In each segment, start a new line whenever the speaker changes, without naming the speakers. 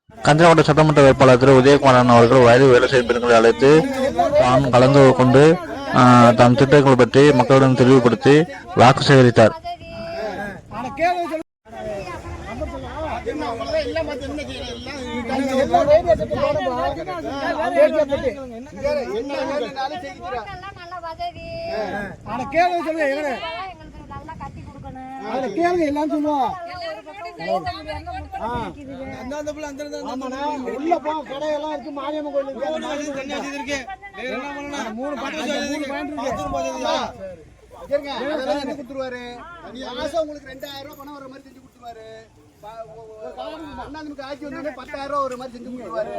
கஞ்சனக்கோட்டை சட்டமன்ற வேட்பாளர் திரு உதயகுமாரன் அவர்கள் வயது வேலை செய்யும் பெண்களை அழைத்து தான் கலந்து கொண்டு தம் திட்டங்கள் பற்றி மக்களிடம் தெளிவுபடுத்தி வாக்கு சேகரித்தார்.
எல்லாம் சொல்லுவோம் உள்ள போ கடையெல்லாம் இருக்கு. மாரியம்மன் கோயில் இருக்கு. கொடுத்துருவாரு. உங்களுக்கு 2000 ரூபாய் பணம் வர மாதிரி செஞ்சு கொடுத்துருவாரு. அண்ணாதிமுக ஆட்சி வந்தோடனே 10,000 ரூபாய் ஒரு மாதிரி செஞ்சு கொடுத்துருவாரு.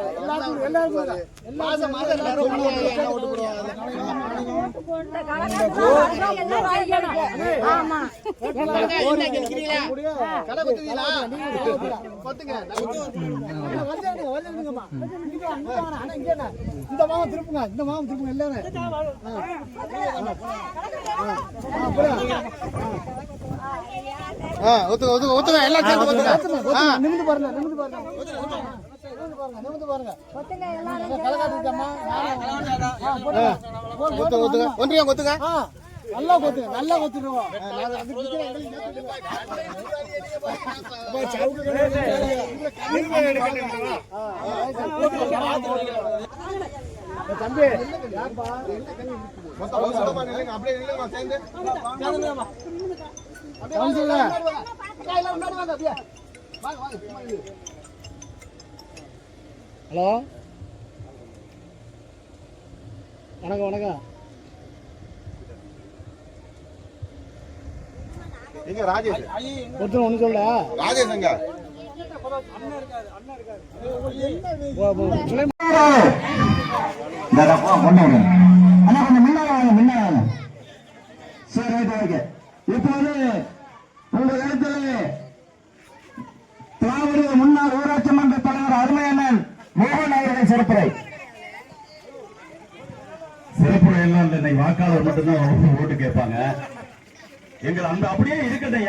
மாசம் மாசம் எல்லாரும் ஓட்டு போடுவாங்க. கடை கொத்துவீங்களா? கொத்துங்க. இந்த மாவம் திருப்புங்க. இந்த மாவம் திருப்புங்க எல்லாரும். ஒத்துங்க எல்லாம் சேர்ந்து ஒத்துங்க. நிமிந்து பாருங்க. நிமிந்து பாருங்க. நிமிந்து பாருங்க. ஒன்றியம் கொத்துங்க. நல்லா கொத்துங்க. நல்லா கொத்துருவோம். தம்பி ஹலோ வணக்கம். வணக்கம். எங்க ராஜேஷ் ஒருத்தர் ஒண்ணு சொல்ல ராஜேஷ் எங்க இப்போது உங்கள் இடத்திலே திராவிட முன்னாள் ஊராட்சி மன்ற தலைவர் அருமையண்ணன் மோகன் அவர்கள் சிறப்புரை எல்லாம் இல்லை. வாக்காளர் மட்டும்தான் ஓட்டு கேட்பாங்க. எங்களை அந்த அப்படியே இருக்கட்டும்.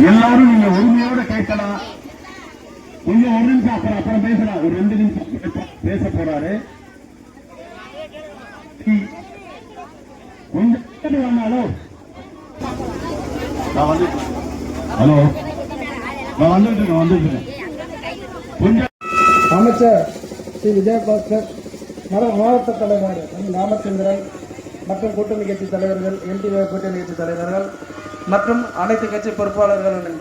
எல்லாரும் நீங்க உரிமையோட கேட்கலாம். கொஞ்சம் ஒரு நிமிஷம் அப்புறம் பேசலாம். ஒரு 2 நிமிஷம் பேச போறாரு. கொஞ்சம் வந்தாலும் ஹலோ நான் வந்துட்டு அமைச்சர் ஸ்ரீ விஜயபாஸ்கர், மாவட்ட தலைவர் ராமச்சந்திரன் மற்றும் கூட்டணி கட்சி தலைவர்கள், என்டிஏ கூட்டணி கட்சி தலைவர்கள் மற்றும் அனைத்து கட்சி பொறுப்பாளர்களின்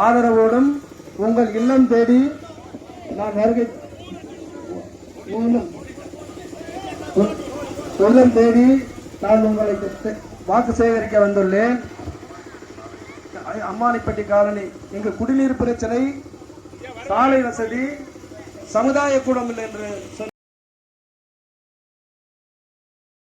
ஆதரவோடும் உங்கள் இல்லம் தேடி நான் வருகை உள்ளம் தேடி நான் உங்களை வாக்கு சேகரிக்க வந்துள்ளேன். அம்மானிப்பட்டி காலனி இங்கு குடிநீர் பிரச்சனை, சாலை வசதி, சமுதாய கூடம் என்று